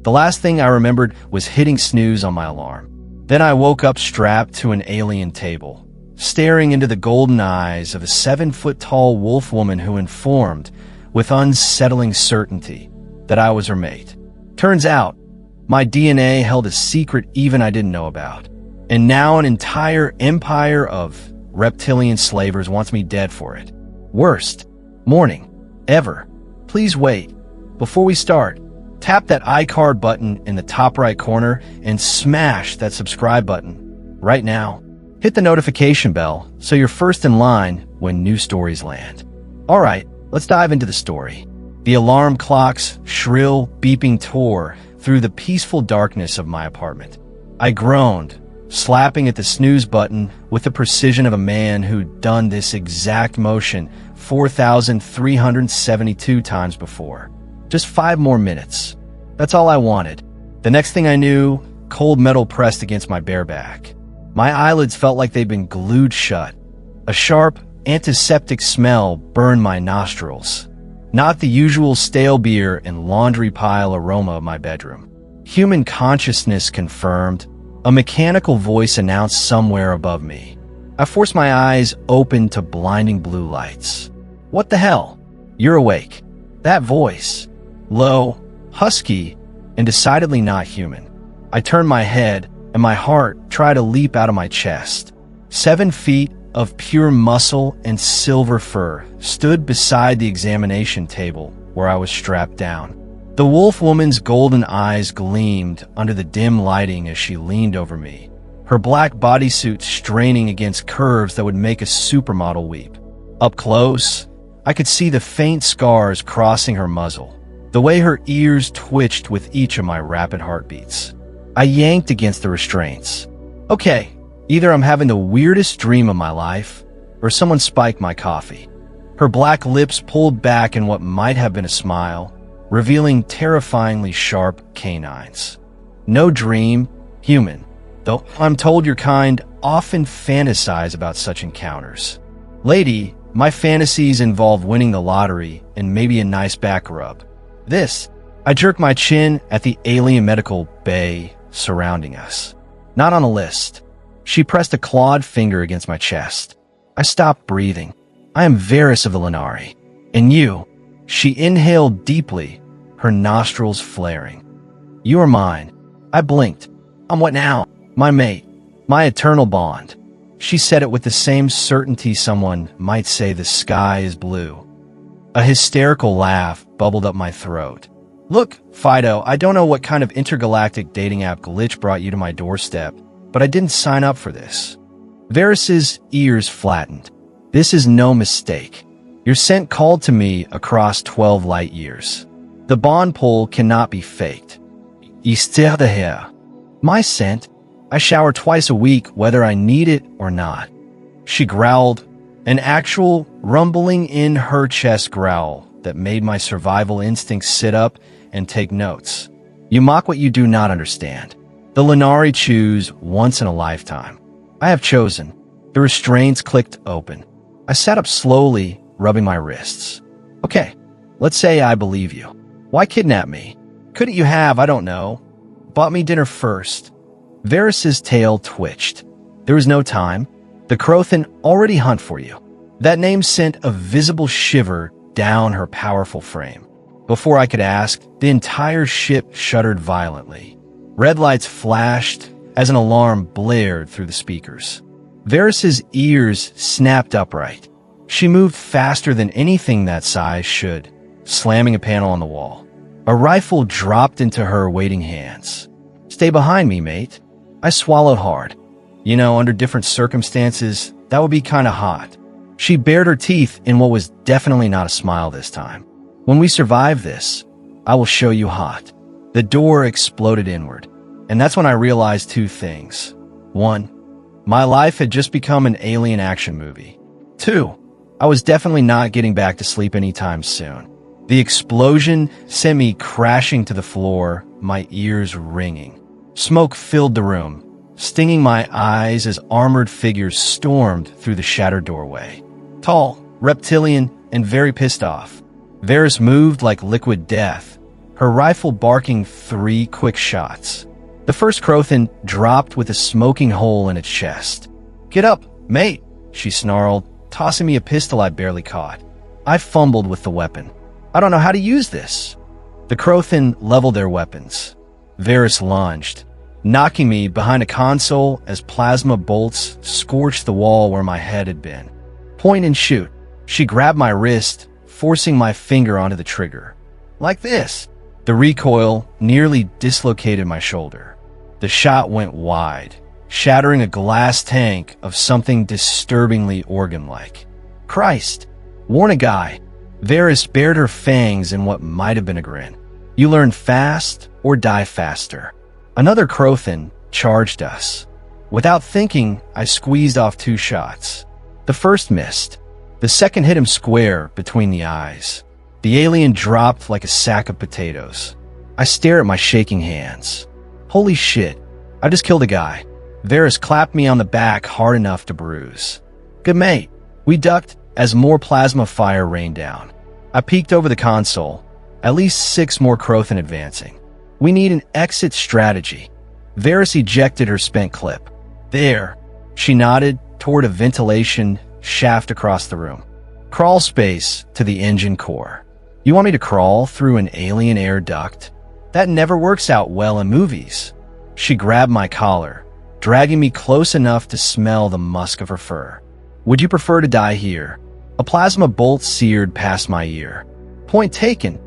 The last thing I remembered was hitting snooze on my alarm. Then I woke up strapped to an alien table, staring into the golden eyes of a 7-foot-tall wolf woman who informed, with unsettling certainty, that I was her mate. Turns out, my DNA held a secret even I didn't know about. And now an entire empire of reptilian slavers wants me dead for it. Worst morning ever. Please wait. Before we start, tap that iCard button in the top right corner and smash that subscribe button right now. Hit the notification bell so you're first in line when new stories land. All right, let's dive into the story. The alarm clock's shrill beeping tore through the peaceful darkness of my apartment. I groaned, slapping at the snooze button with the precision of a man who'd done this exact motion 4,372 times before. Just 5 more minutes. That's all I wanted. The next thing I knew, cold metal pressed against my bare back. My eyelids felt like they'd been glued shut. A sharp, antiseptic smell burned my nostrils. Not the usual stale beer and laundry pile aroma of my bedroom. Human consciousness confirmed. A mechanical voice announced somewhere above me. I forced my eyes open to blinding blue lights. What the hell? You're awake. That voice. Low, husky, and decidedly not human. I turned my head, and my heart tried to leap out of my chest. 7 feet of pure muscle and silver fur stood beside the examination table where I was strapped down. The wolf woman's golden eyes gleamed under the dim lighting as she leaned over me, her black bodysuit straining against curves that would make a supermodel weep. Up close, I could see the faint scars crossing her muzzle, the way her ears twitched with each of my rapid heartbeats. I yanked against the restraints. Okay, either I'm having the weirdest dream of my life, or someone spiked my coffee. Her black lips pulled back in what might have been a smile, revealing terrifyingly sharp canines. No dream, human, though I'm told your kind often fantasize about such encounters. Lady, my fantasies involve winning the lottery and maybe a nice back rub. I jerked my chin at the alien medical bay surrounding us. Not on a list. She pressed a clawed finger against my chest. I stopped breathing. I am Varys of the Lenari. And you. She inhaled deeply, her nostrils flaring. You are mine. I blinked. I'm what now? My mate. My eternal bond. She said it with the same certainty someone might say the sky is blue. A hysterical laugh bubbled up my throat. Look, Fido, I don't know what kind of intergalactic dating app glitch brought you to my doorstep, but I didn't sign up for this. Varys's ears flattened. This is no mistake. Your scent called to me across 12 light years. The bond pull cannot be faked. Istir de hair. My scent? I shower twice a week whether I need it or not. She growled, an actual rumbling in her chest growl that made my survival instincts sit up and take notes. You mock what you do not understand. The Lenari choose once in a lifetime. I have chosen. The restraints clicked open. I sat up slowly, rubbing my wrists. Okay, let's say I believe you. Why kidnap me? Couldn't you have, I don't know, bought me dinner first? Varys's tail twitched. There was no time. The Crothan already hunt for you. That name sent a visible shiver down her powerful frame. Before I could ask, the entire ship shuddered violently. Red lights flashed as an alarm blared through the speakers. Varys's ears snapped upright. She moved faster than anything that size should, slamming a panel on the wall. A rifle dropped into her waiting hands. Stay behind me, mate. I swallowed hard. You know, under different circumstances, that would be kinda hot. She bared her teeth in what was definitely not a smile this time. When we survive this, I will show you hot. The door exploded inward, and that's when I realized 2 things. 1, my life had just become an alien action movie. 2, I was definitely not getting back to sleep anytime soon. The explosion sent me crashing to the floor, my ears ringing. Smoke filled the room, stinging my eyes as armored figures stormed through the shattered doorway. Tall, reptilian, and very pissed off. Varys moved like liquid death, her rifle barking 3 quick shots. The first Crothin dropped with a smoking hole in its chest. "Get up, mate," she snarled, tossing me a pistol I barely caught. I fumbled with the weapon. "I don't know how to use this." The Crothin leveled their weapons. Varys lunged, knocking me behind a console as plasma bolts scorched the wall where my head had been. "Point and shoot." She grabbed my wrist, forcing my finger onto the trigger. "Like this." The recoil nearly dislocated my shoulder. The shot went wide, shattering a glass tank of something disturbingly organ-like. "Christ! Warn a guy." Varys bared her fangs in what might have been a grin. "You learn fast or die faster." Another Crothin charged us. Without thinking, I squeezed off 2 shots. The first missed. The second hit him square between the eyes. The alien dropped like a sack of potatoes. I stare at my shaking hands. Holy shit, I just killed a guy. Varys clapped me on the back hard enough to bruise. "Good mate." We ducked as more plasma fire rained down. I peeked over the console. At least 6 more Crothin advancing. "We need an exit strategy." Varys ejected her spent clip. "There." She nodded toward a ventilation shaft across the room. "Crawl space to the engine core." "You want me to crawl through an alien air duct? That never works out well in movies." She grabbed my collar, dragging me close enough to smell the musk of her fur. "Would you prefer to die here?" A plasma bolt seared past my ear. "Point taken."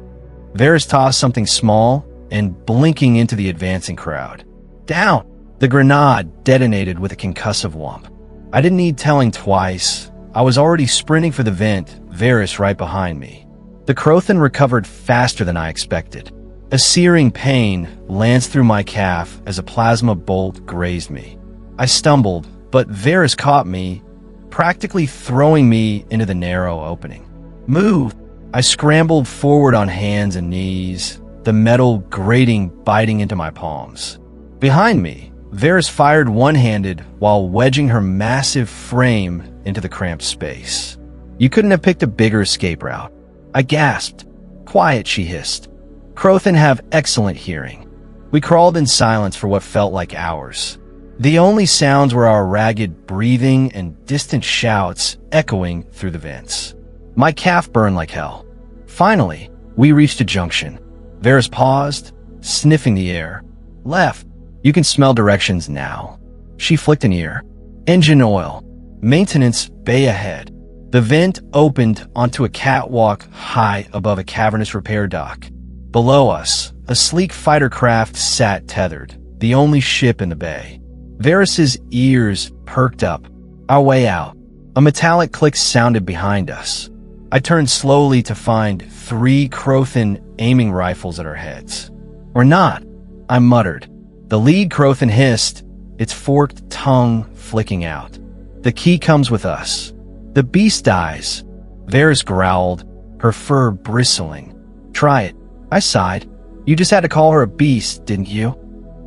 Varys tossed something small and blinking into the advancing crowd. "Down!" The grenade detonated with a concussive whomp. I didn't need telling twice. I was already sprinting for the vent, Varys right behind me. The Crothin recovered faster than I expected. A searing pain lanced through my calf as a plasma bolt grazed me. I stumbled, but Varys caught me, practically throwing me into the narrow opening. "Move!" I scrambled forward on hands and knees, the metal grating biting into my palms. Behind me, Varys fired one-handed while wedging her massive frame into the cramped space. "You couldn't have picked a bigger escape route." I gasped. "Quiet," she hissed. Crothin have excellent hearing. We crawled in silence for what felt like hours. The only sounds were our ragged breathing and distant shouts echoing through the vents. My calf burned like hell. Finally, we reached a junction. Varys paused, sniffing the air. "Left. You can smell directions now." She flicked an ear. "Engine oil. Maintenance bay ahead." The vent opened onto a catwalk high above a cavernous repair dock. Below us, a sleek fighter craft sat tethered, the only ship in the bay. Varys's ears perked up. Our way out. A metallic click sounded behind us. I turned slowly to find 3 Crothin aiming rifles at our heads. "Or not," I muttered. The lead Crothin hissed, its forked tongue flicking out. "The key comes with us." "The beast dies," Varys growled, her fur bristling. "Try it." I sighed. "You just had to call her a beast, didn't you?"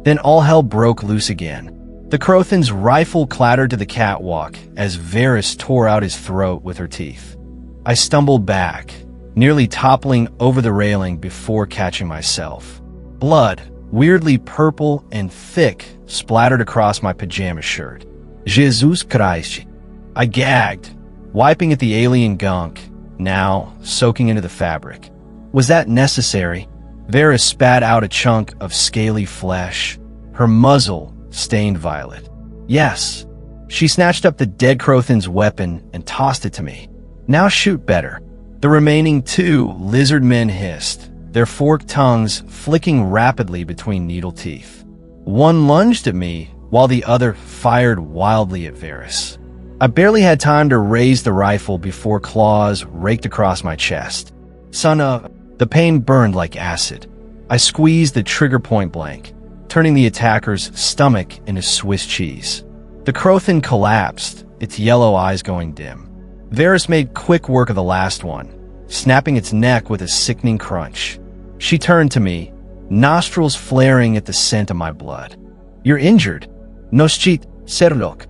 Then all hell broke loose again. The Crothin's rifle clattered to the catwalk as Varys tore out his throat with her teeth. I stumbled back, nearly toppling over the railing before catching myself. Blood, weirdly purple and thick, splattered across my pajama shirt. Jesus Christ. I gagged, wiping at the alien gunk, now soaking into the fabric. Was that necessary? Varys spat out a chunk of scaly flesh, her muzzle stained violet. Yes. She snatched up the dead Crothin's weapon and tossed it to me. "Now shoot better." The remaining 2 lizard men hissed, their forked tongues flicking rapidly between needle teeth. One lunged at me, while the other fired wildly at Varys. I barely had time to raise the rifle before claws raked across my chest. Son of... The pain burned like acid. I squeezed the trigger point blank, turning the attacker's stomach into Swiss cheese. The Crothin collapsed, its yellow eyes going dim. Varys made quick work of the last one, snapping its neck with a sickening crunch. She turned to me, nostrils flaring at the scent of my blood. "You're injured." "Noschit, serlok."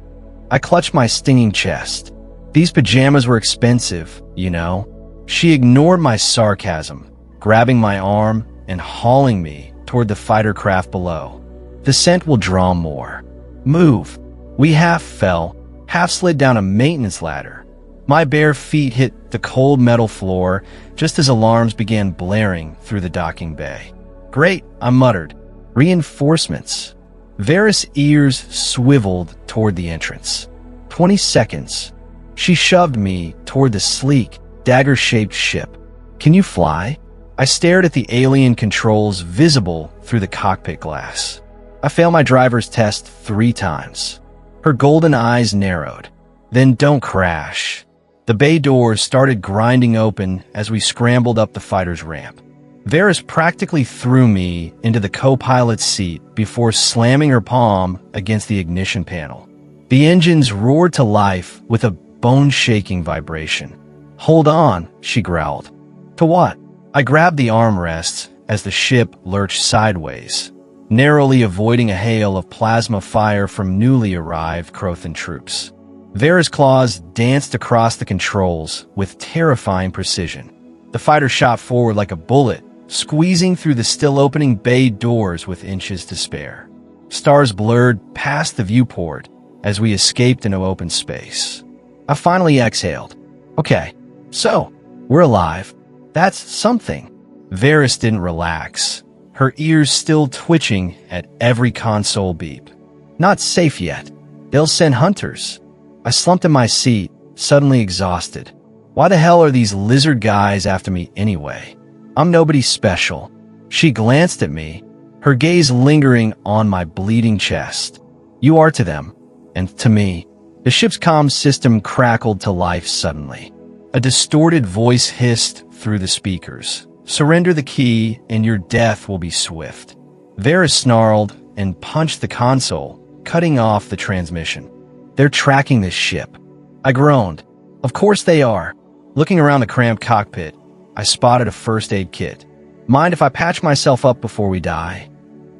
I clutched my stinging chest. These pajamas were expensive, you know. She ignored my sarcasm, grabbing my arm, and hauling me toward the fighter craft below. The scent will draw more. Move. We half fell, half slid down a maintenance ladder. My bare feet hit the cold metal floor just as alarms began blaring through the docking bay. Great, I muttered. Reinforcements. Varys' ears swiveled toward the entrance. 20 seconds. She shoved me toward the sleek, dagger-shaped ship. Can you fly? I stared at the alien controls visible through the cockpit glass. I failed my driver's test 3 times. Her golden eyes narrowed. Then don't crash. The bay doors started grinding open as we scrambled up the fighter's ramp. Varys practically threw me into the co-pilot's seat before slamming her palm against the ignition panel. The engines roared to life with a bone-shaking vibration. Hold on, she growled. To what? I grabbed the armrests as the ship lurched sideways, narrowly avoiding a hail of plasma fire from newly arrived Crothan troops. Varys' claws danced across the controls with terrifying precision. The fighter shot forward like a bullet, squeezing through the still-opening bay doors with inches to spare. Stars blurred past the viewport as we escaped into open space. I finally exhaled. Okay, so, we're alive. That's something. Varys didn't relax, her ears still twitching at every console beep. Not safe yet. They'll send hunters. I slumped in my seat, suddenly exhausted. Why the hell are these lizard guys after me anyway? I'm nobody special. She glanced at me, her gaze lingering on my bleeding chest. You are to them, and to me. The ship's comm system crackled to life suddenly. A distorted voice hissed through the speakers. Surrender the key, and your death will be swift. Varys snarled and punched the console, cutting off the transmission. They're tracking this ship. I groaned. Of course they are. Looking around the cramped cockpit, I spotted a first aid kit. Mind if I patch myself up before we die?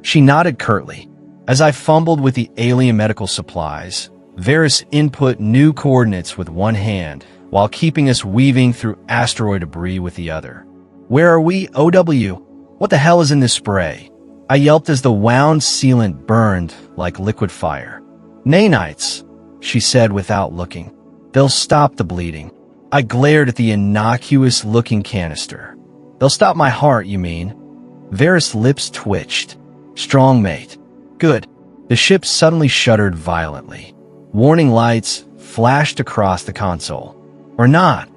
She nodded curtly. As I fumbled with the alien medical supplies, Varys input new coordinates with one hand while keeping us weaving through asteroid debris with the other. Where are we, OW? What the hell is in this spray? I yelped as the wound sealant burned like liquid fire. Nanites, she said without looking. They'll stop the bleeding. I glared at the innocuous-looking canister. They'll stop my heart, you mean? Varys' lips twitched. Strong, mate. Good. The ship suddenly shuddered violently. Warning lights flashed across the console. Or not,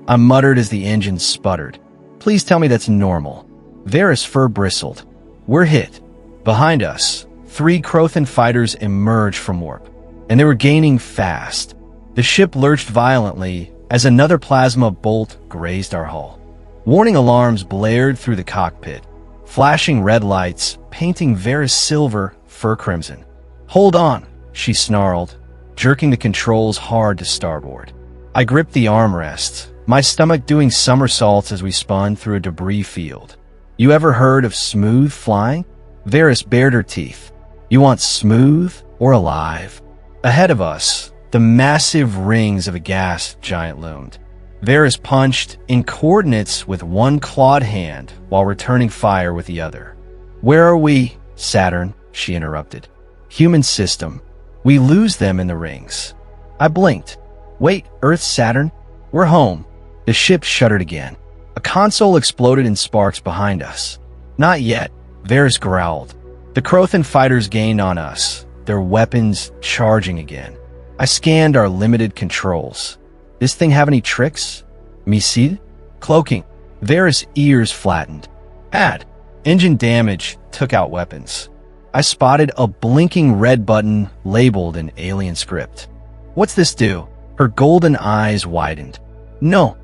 I muttered as the engine sputtered. Please tell me that's normal. Varys' fur bristled. We're hit. Behind us, 3 Crothan fighters emerged from warp, and they were gaining fast. The ship lurched violently as another plasma bolt grazed our hull. Warning alarms blared through the cockpit, flashing red lights, painting Varys silver, fur crimson. Hold on, she snarled, jerking the controls hard to starboard. I gripped the armrests, my stomach doing somersaults as we spun through a debris field. You ever heard of smooth flying? Varys bared her teeth. You want smooth or alive? Ahead of us, the massive rings of a gas giant loomed. Varys punched in coordinates with one clawed hand while returning fire with the other. Where are we, Saturn? She interrupted. Human system. We lose them in the rings. I blinked. Wait, Earth, Saturn? We're home. The ship shuddered again. A console exploded in sparks behind us. Not yet, Varys growled. The Crothan fighters gained on us, their weapons charging again. I scanned our limited controls. This thing have any tricks? Missile? Cloaking. Varys' ears flattened. Add. Engine damage took out weapons. I spotted a blinking red button labeled in alien script. What's this do? Her golden eyes widened. No.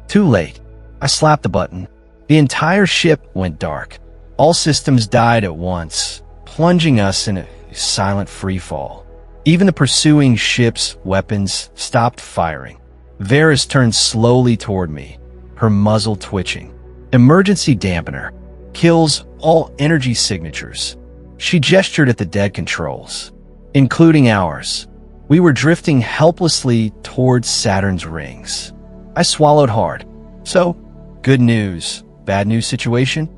Too late. I slapped the button. The entire ship went dark. All systems died at once, plunging us in a silent freefall. Even the pursuing ship's weapons stopped firing. Varys turned slowly toward me, her muzzle twitching. Emergency dampener. Kills all energy signatures. She gestured at the dead controls, including ours. We were drifting helplessly towards Saturn's rings. I swallowed hard. So, good news, bad news situation?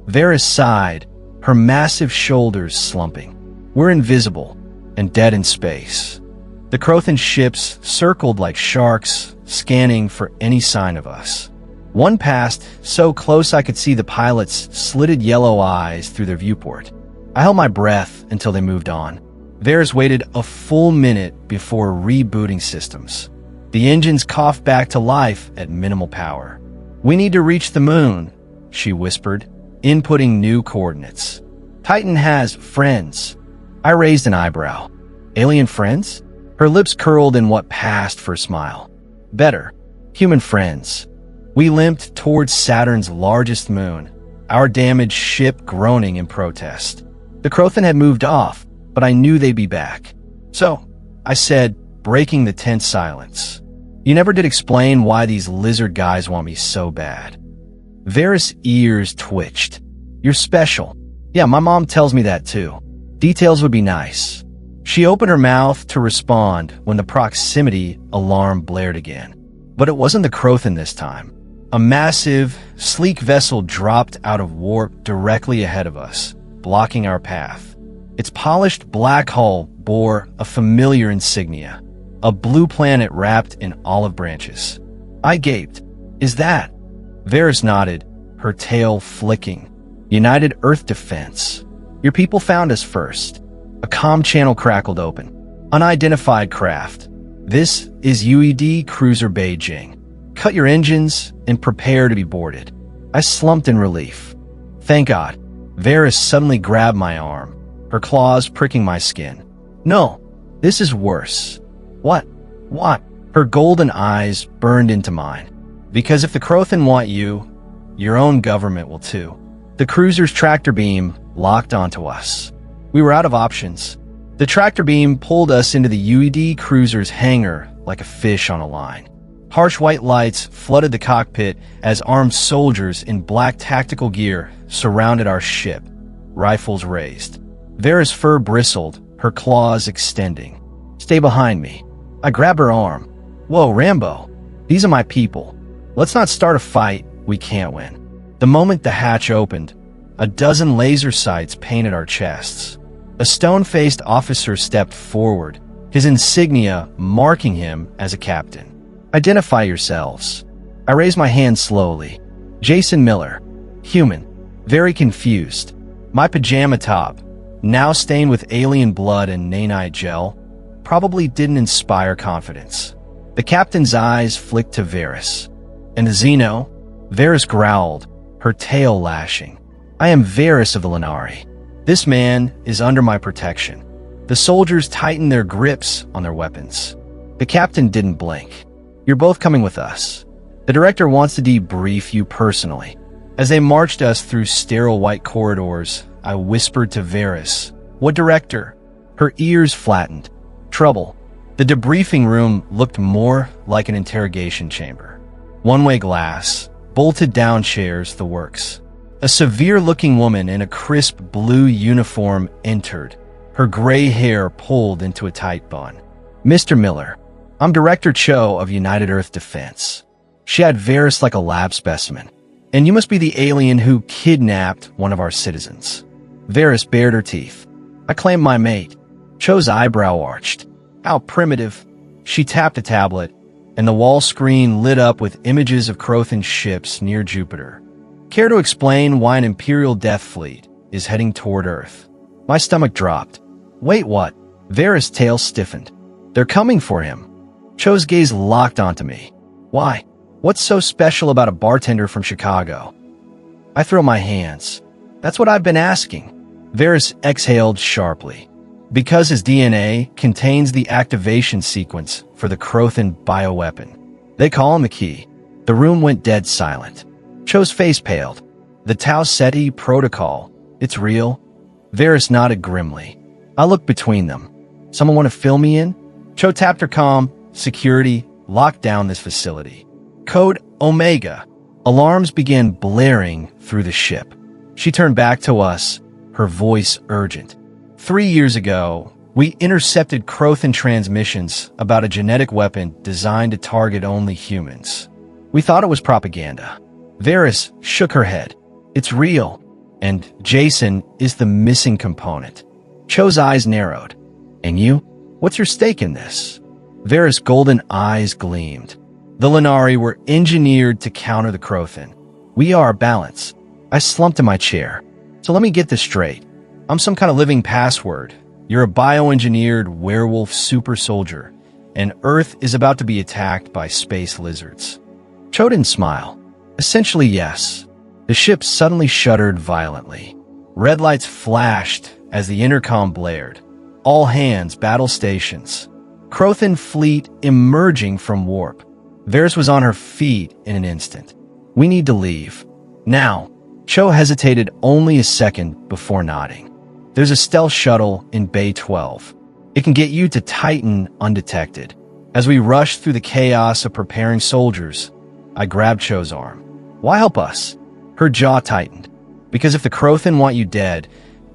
Varys sighed, her massive shoulders slumping. We're invisible and dead in space. The Crothan ships circled like sharks, scanning for any sign of us. One passed so close I could see the pilot's slitted yellow eyes through their viewport. I held my breath until they moved on. Varys waited a full minute before rebooting systems. The engines coughed back to life at minimal power. We need to reach the moon, she whispered, inputting new coordinates. Titan has friends. I raised an eyebrow. Alien friends? Her lips curled in what passed for a smile. Better. Human friends. We limped towards Saturn's largest moon, our damaged ship groaning in protest. The Crothan had moved off, but I knew they'd be back. So, I said, breaking the tense silence. You never did explain why these lizard guys want me so bad. Varys' ears twitched. You're special. Yeah, my mom tells me that too. Details would be nice. She opened her mouth to respond when the proximity alarm blared again. But it wasn't the Crothan this time. A massive, sleek vessel dropped out of warp directly ahead of us, blocking our path. Its polished black hull bore a familiar insignia, a blue planet wrapped in olive branches. I gaped. Is that? Varys nodded, her tail flicking. United Earth Defense. Your people found us first. A comm channel crackled open. Unidentified craft. This is UED Cruiser Beijing. Cut your engines and prepare to be boarded. I slumped in relief. Thank God. Varys suddenly grabbed my arm, her claws pricking my skin. No, this is worse. What? What? Her golden eyes burned into mine. Because if the Crothan want you, your own government will too. The cruiser's tractor beam locked onto us. We were out of options. The tractor beam pulled us into the UED cruiser's hangar like a fish on a line. Harsh white lights flooded the cockpit as armed soldiers in black tactical gear surrounded our ship, rifles raised. Varys' fur bristled, her claws extending. Stay behind me. I grabbed her arm. Whoa, Rambo. These are my people. Let's not start a fight we can't win. The moment the hatch opened, a dozen laser sights painted our chests. A stone-faced officer stepped forward, his insignia marking him as a captain. Identify yourselves. I raised my hand slowly. Jason Miller, human, very confused. My pajama top, now stained with alien blood and nanite gel, probably didn't inspire confidence. The captain's eyes flicked to Varys. And the Xeno? Varys growled, her tail lashing. I am Varys of the Lenari. This man is under my protection. The soldiers tightened their grips on their weapons. The captain didn't blink. You're both coming with us. The director wants to debrief you personally. As they marched us through sterile white corridors, I whispered to Varys, What director? Her ears flattened. Trouble. The debriefing room looked more like an interrogation chamber. One-way glass, bolted down chairs, the works. A severe-looking woman in a crisp blue uniform entered, her gray hair pulled into a tight bun. Mr. Miller, I'm Director Cho of United Earth Defense. She had Varys like a lab specimen. And you must be the alien who kidnapped one of our citizens. Varys bared her teeth. I claimed my mate. Cho's eyebrow arched. How primitive. She tapped a tablet, and the wall screen lit up with images of Crothan ships near Jupiter. Care to explain why an Imperial Death Fleet is heading toward Earth? My stomach dropped. Wait, what? Varys' tail stiffened. They're coming for him. Cho's gaze locked onto me. Why? What's so special about a bartender from Chicago? I throw my hands. That's what I've been asking. Varys exhaled sharply. Because his DNA contains the activation sequence for the Crothan bioweapon. They call him the key. The room went dead silent. Cho's face paled. The Tau Ceti protocol. It's real? Varys nodded grimly. I looked between them. Someone want to fill me in? Cho tapped her comm. Security, locked down this facility. Code Omega. Alarms began blaring through the ship. She turned back to us, her voice urgent. 3 years ago, we intercepted Crothan transmissions about a genetic weapon designed to target only humans. We thought it was propaganda. Varys shook her head. It's real. And Jason is the missing component. Cho's eyes narrowed. And you? What's your stake in this? Vera's golden eyes gleamed. The Lenari were engineered to counter the Crothin. We are balance. I slumped in my chair. So let me get this straight. I'm some kind of living password. You're a bioengineered werewolf super soldier, and Earth is about to be attacked by space lizards. Cho didn't smile. Essentially, yes. The ship suddenly shuddered violently. Red lights flashed as the intercom blared. All hands, battle stations. Crothin fleet emerging from warp. Varys was on her feet in an instant. We need to leave. Now. Cho hesitated only a second before nodding. There's a stealth shuttle in Bay 12. It can get you to Titan undetected. As we rushed through the chaos of preparing soldiers, I grabbed Cho's arm. Why help us? Her jaw tightened. Because if the Crothin want you dead,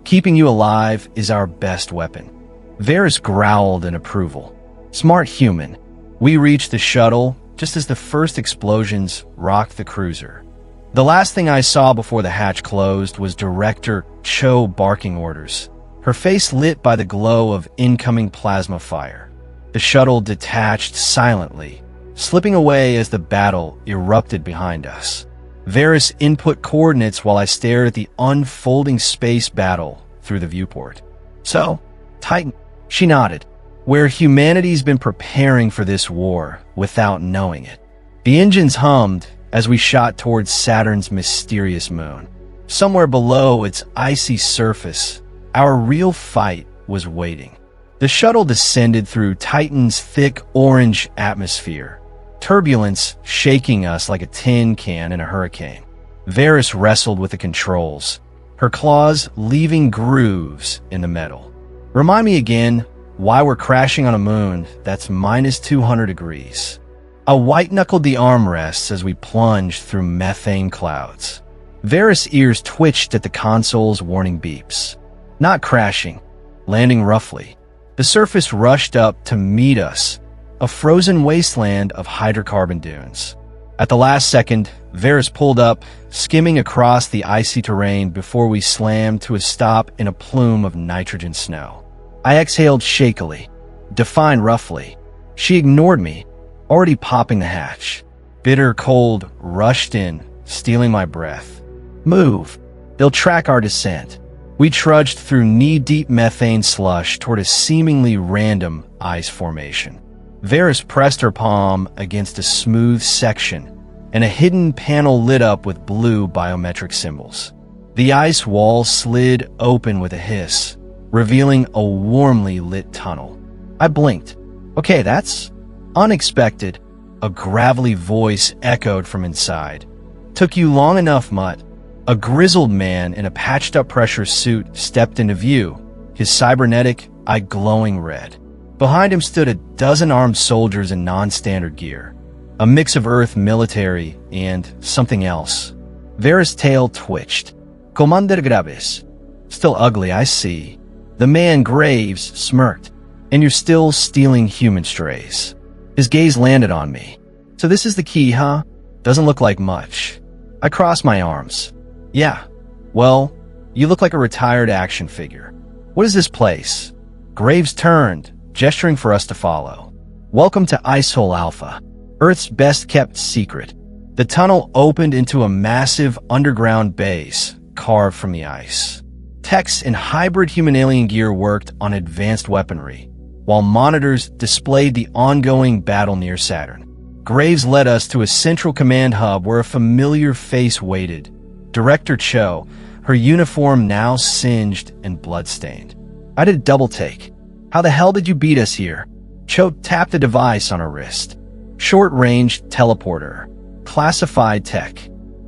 keeping you alive is our best weapon. Varys growled in approval. Smart human. We reached the shuttle just as the first explosions rocked the cruiser. The last thing I saw before the hatch closed was Director Cho barking orders, her face lit by the glow of incoming plasma fire. The shuttle detached silently, slipping away as the battle erupted behind us. Varys input coordinates while I stared at the unfolding space battle through the viewport. So, Titan, she nodded, where humanity's been preparing for this war without knowing it. The engines hummed as we shot towards Saturn's mysterious moon. Somewhere below its icy surface, our real fight was waiting. The shuttle descended through Titan's thick orange atmosphere, turbulence shaking us like a tin can in a hurricane. Varys wrestled with the controls, her claws leaving grooves in the metal. Remind me again why we're crashing on a moon that's minus 200 degrees. I white-knuckled the armrests as we plunged through methane clouds. Varys' ears twitched at the console's warning beeps. Not crashing, landing roughly. The surface rushed up to meet us, a frozen wasteland of hydrocarbon dunes. At the last second, Varys pulled up, skimming across the icy terrain before we slammed to a stop in a plume of nitrogen snow. I exhaled shakily, defined roughly. She ignored me, already popping the hatch. Bitter cold rushed in, stealing my breath. Move. They'll track our descent. We trudged through knee-deep methane slush toward a seemingly random ice formation. Varys pressed her palm against a smooth section, and a hidden panel lit up with blue biometric symbols. The ice wall slid open with a hiss, revealing a warmly lit tunnel. I blinked. Okay, that's unexpected. A gravelly voice echoed from inside. Took you long enough, Mutt. A grizzled man in a patched-up pressure suit stepped into view, his cybernetic eye glowing red. Behind him stood a dozen armed soldiers in non-standard gear, a mix of Earth military and something else. Varys' tail twitched. Commander Graves. Still ugly, I see. The man Graves smirked. And you're still stealing human strays. His gaze landed on me. So this is the key, huh? Doesn't look like much. I crossed my arms. Yeah. Well, you look like a retired action figure. What is this place? Graves turned, gesturing for us to follow. Welcome to Icehole Alpha, Earth's best-kept secret. The tunnel opened into a massive underground base carved from the ice. Techs in hybrid human-alien gear worked on advanced weaponry, while monitors displayed the ongoing battle near Saturn. Graves led us to a central command hub where a familiar face waited. Director Cho, her uniform now singed and bloodstained. I did a double take. How the hell did you beat us here? Cho tapped a device on her wrist. Short-range teleporter. Classified tech.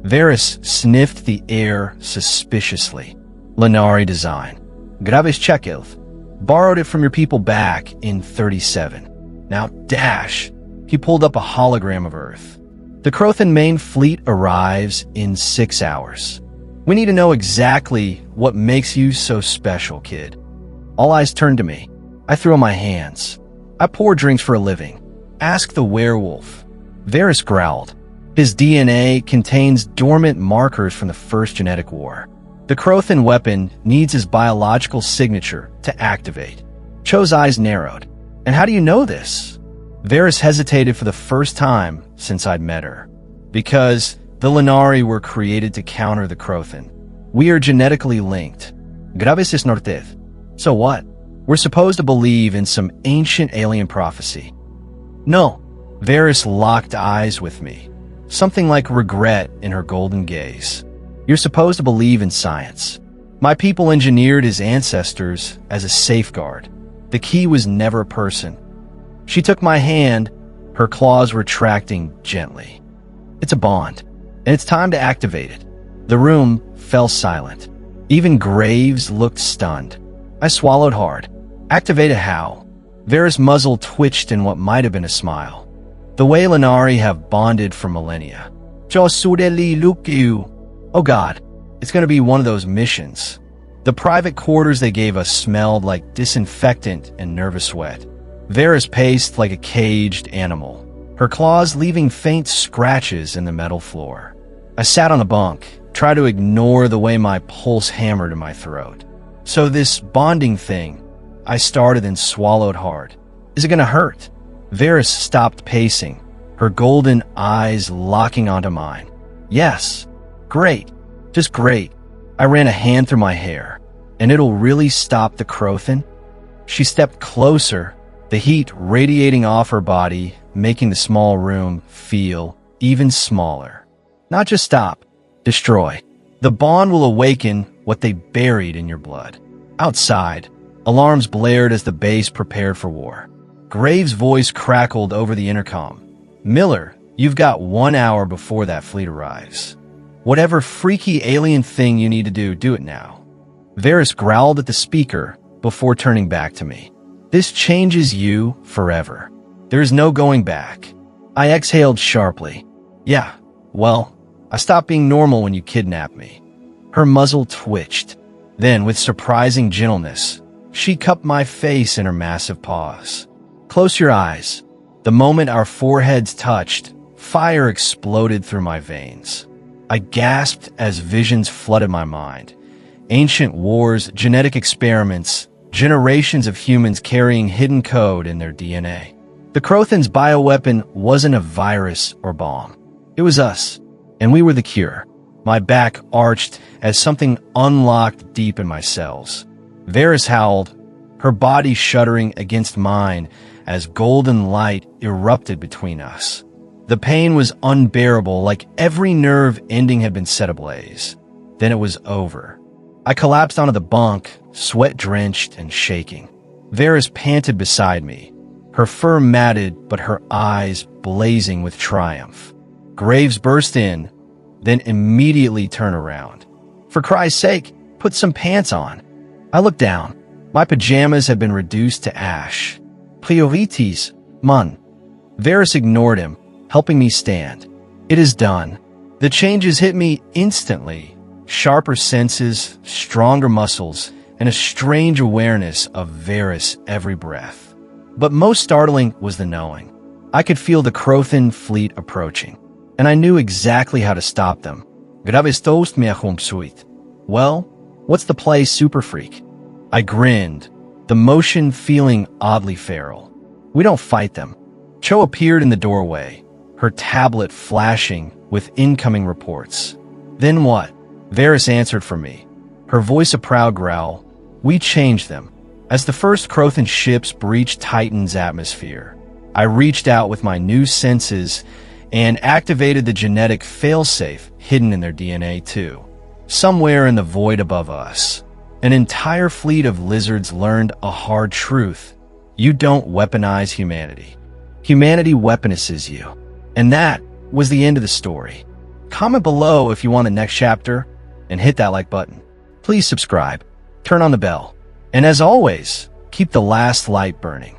Varys sniffed the air suspiciously. Lenari design. Graves Chekhov. Borrowed it from your people back in 37. Now dash. He pulled up a hologram of Earth. The Crothin main fleet arrives in 6 hours. We need to know exactly what makes you so special, kid. All eyes turned to me. I threw up my hands. I pour drinks for a living. Ask the werewolf. Varys growled. His DNA contains dormant markers from the First Genetic War. The Crothan weapon needs his biological signature to activate. Cho's eyes narrowed. And how do you know this? Varys hesitated for the first time since I'd met her. Because the Lenari were created to counter the Crothan. We are genetically linked. Gravis is nortez. So what? We're supposed to believe in some ancient alien prophecy. No. Varys locked eyes with me. Something like regret in her golden gaze. You're supposed to believe in science. My people engineered his ancestors as a safeguard. The key was never a person. She took my hand, her claws retracting gently. It's a bond, and it's time to activate it. The room fell silent. Even Graves looked stunned. I swallowed hard. Activated how? Varys' muzzle twitched in what might have been a smile. The way Lenari have bonded for millennia. Oh God, it's going to be one of those missions. The private quarters they gave us smelled like disinfectant and nervous sweat. Varys paced like a caged animal, her claws leaving faint scratches in the metal floor. I sat on the bunk, tried to ignore the way my pulse hammered in my throat. So this bonding thing, I started and swallowed hard. Is it going to hurt? Varys stopped pacing, her golden eyes locking onto mine. Yes. Great. Just great. I ran a hand through my hair. And it'll really stop the Crothan? She stepped closer, the heat radiating off her body, making the small room feel even smaller. Not just stop, destroy. The bond will awaken what they buried in your blood. Outside, alarms blared as the base prepared for war. Graves' voice crackled over the intercom. Miller, you've got 1 hour before that fleet arrives. Whatever freaky alien thing you need to do it now. Varys growled at the speaker before turning back to me. This changes you forever. There's no going back. I exhaled sharply. Yeah, well, I stopped being normal when you kidnapped me. Her muzzle twitched. Then, with surprising gentleness, she cupped my face in her massive paws. Close your eyes. The moment our foreheads touched, fire exploded through my veins. I gasped as visions flooded my mind. Ancient wars, genetic experiments, generations of humans carrying hidden code in their DNA. The Crothan's bioweapon wasn't a virus or bomb. It was us, and we were the cure. My back arched as something unlocked deep in my cells. Varys howled, her body shuddering against mine as golden light erupted between us. The pain was unbearable, like every nerve ending had been set ablaze. Then it was over. I collapsed onto the bunk, sweat-drenched and shaking. Varys panted beside me, her fur matted but her eyes blazing with triumph. Graves burst in, then immediately turned around. For Christ's sake, put some pants on. I looked down. My pajamas had been reduced to ash. Priorities, man. Varys ignored him, helping me stand. It is done. The changes hit me instantly. Sharper senses, stronger muscles, and a strange awareness of Varys every breath. But most startling was the knowing. I could feel the Crothan fleet approaching, and I knew exactly how to stop them. Well, what's the play, Super Freak? I grinned, the motion feeling oddly feral. We don't fight them. Cho appeared in the doorway, her tablet flashing with incoming reports. Then what? Varys answered for me, her voice a proud growl. We changed them. As the first Crothan ships breached Titan's atmosphere, I reached out with my new senses and activated the genetic failsafe hidden in their DNA too. Somewhere in the void above us, an entire fleet of lizards learned a hard truth. You don't weaponize humanity. Humanity weaponizes you. And that was the end of the story. Comment below if you want the next chapter, and hit that like button. Please subscribe, turn on the bell, and as always, keep the last light burning.